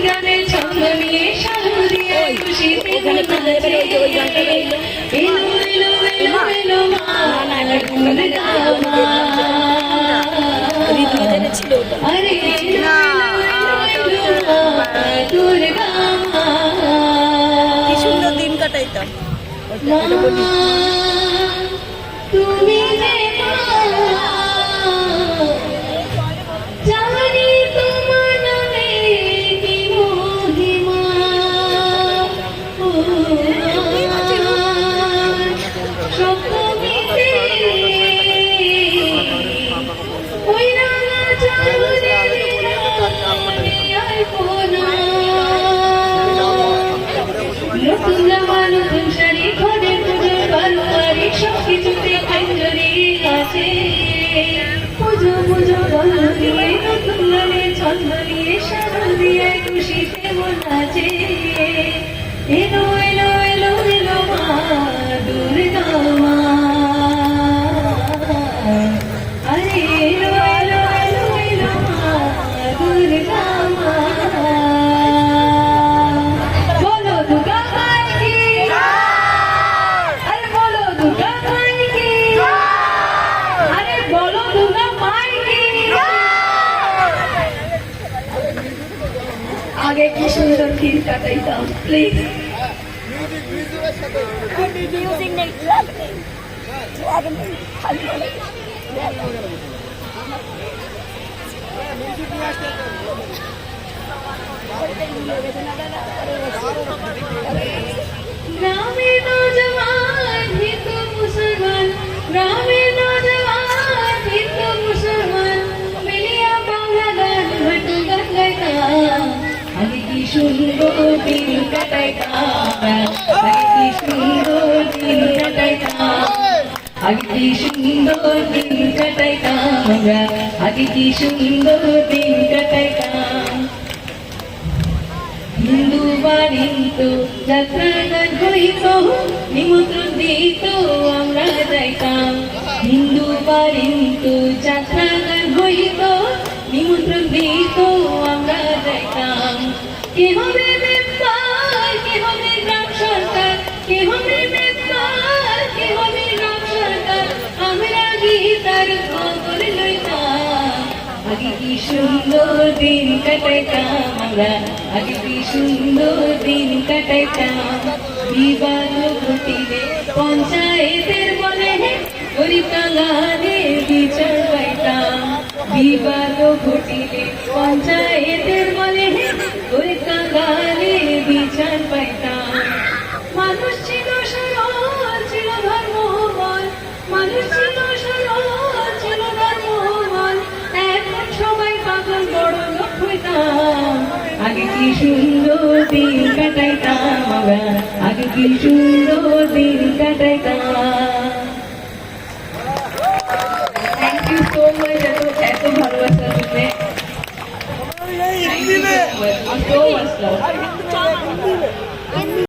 গানে ছন্দ নিয়ে সাধু দিয়ে খুশিতে নাচে এলো এলো এলো এলো মা দুর্গা মা আরে এলো এলো এলো মা দুর্গা মা কি সুন্দর দিন কাটাইতাম তুমি যে জানি তোমার নামে কি মহিমা সপ্তমীতে ওই রাঙা চাঁদে নতুন জামা নতুন শাড়ি ঘরের পুজোর বারোয়ারি সবকিছুতে কঞ্জরি আছে পুজো পুজো বল দিয়ে নতুন গানে ছন্দ নিয়ে সাধু দিয়ে খুশিতে মন আছে এলো এলো এলো এলো মা দুর্গা মা আরে এলো এলো এলো এলো মা দুর্গা মা বলো দুর্গা মাই কি আরে বলো দুর্গা মাই কি আরে বলো দুর্গা মাই কি আগে কি সুন্দর দিন কাটাইতাম প্লিজ গ্রামের নওজওয়ান হিন্দু মুসলমান গ্রামের নওজওয়ান হিন্দু মুসলমান মিলিয়া বাংলা গান ঘটু গান গাইতাম আগে কি সুন্দর দিন কাটাইতাম আগে কি সুন্দর দিন কাটাইতাম আগে কি সুন্দর দিন কাটাইতাম আগে কি সুন্দর দিন কাটাইতাম হিন্দু বাড়ি তো যাত্রা গান হইত নিমন্ত্রণ দিত আমরা যাইতাম হিন্দু বাড়ি তো যাত্রা গান হইত নিমন্ত্রণ দিত আমরা যাইতাম কে হবে মেম্বার কে হবে গ্রাম সরকার কে হবে মেম্বার কে হবে গ্রাম সরকার আমরা গীতার খবর লইতাম আগে কি সুন্দর দিন কাটাইতাম আমরা আগে কি সুন্দর দিন কাটাইতাম বিবাদ ঘটিলে পঞ্চায়েতের বলে গরিব কাঙ্গালে বিচার পাইতাম বিবাদ ঘটিলে পঞ্চায়েতের বলে গরিব কাঙ্গালে বিচার পাইতাম মানুষ ছিল সরল ছিল ধর্মবল মানুষ ছিল সরল ছিল ধর্মবল এখন সবাই পাগল বড় লোক হইতাম আগে কি সুন্দর দিন কাটাইতাম আমরা আগে কি সুন্দর দিন কাটাইতাম